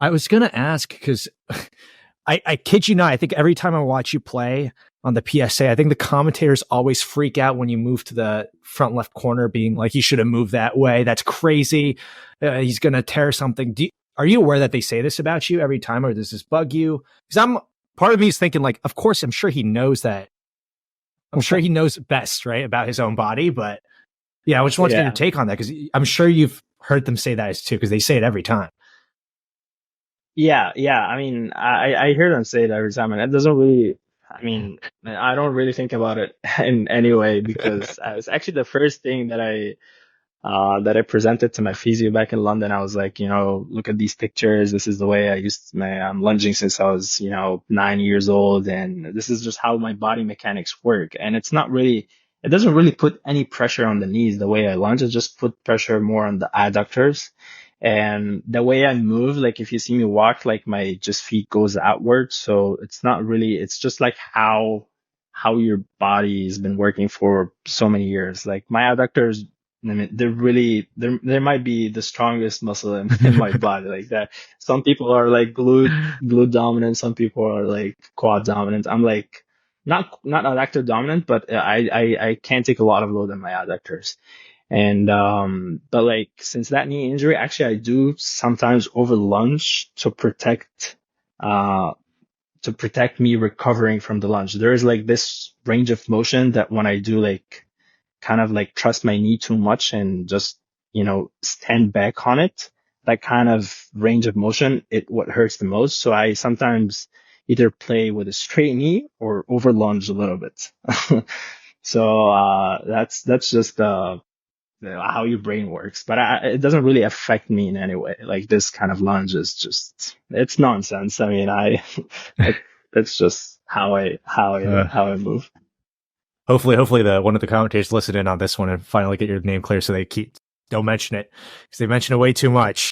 I was gonna ask because I kid you not, I think every time I watch you play on the PSA, I think the commentators always freak out when you move to the front left corner, being like, "You should have moved that way. That's crazy. He's gonna tear something." Are you aware that they say this about you every time, or does this bug you? Because I'm part of me is thinking like, of course, I'm sure he knows that. I'm sure he knows best, right, about his own body. But yeah, I just want to get your Yeah. take on that because I'm sure you've heard them say that as too, because they say it every time. Yeah, yeah. I mean, I hear them say it every time, and it doesn't really. I mean, I don't really think about it in any way because it's actually the first thing that I presented to my physio back in London. I was like, look at these pictures. This is the way I'm lunging since I was, 9 years old, and this is just how my body mechanics work. And it doesn't really put any pressure on the knees the way I lunge. It just put pressure more on the adductors. And the way I move, like if you see me walk, like my just feet goes outward. So it's not really, it's just like how your body has been working for so many years. Like my adductors, I mean, they might be the strongest muscle in my body like that. Some people are like glute dominant. Some people are like quad dominant. I'm like, not adductor dominant, but I can't take a lot of load in my adductors. And, but like, since that knee injury, actually, I do sometimes over lunge uh, to protect me recovering from the lunge. There is like this range of motion that when I do like, kind of like trust my knee too much and just, stand back on it, that kind of range of motion, what hurts the most. So I sometimes either play with a straight knee or over lunge a little bit. So, that's just, how your brain works, but it doesn't really affect me in any way. Like this kind of lunge is just, it's nonsense. I mean, it, it's just Uh, how I move. hopefully, the one of the commentators listen in on this one and finally get your name clear so they don't mention it because they mention it way too much.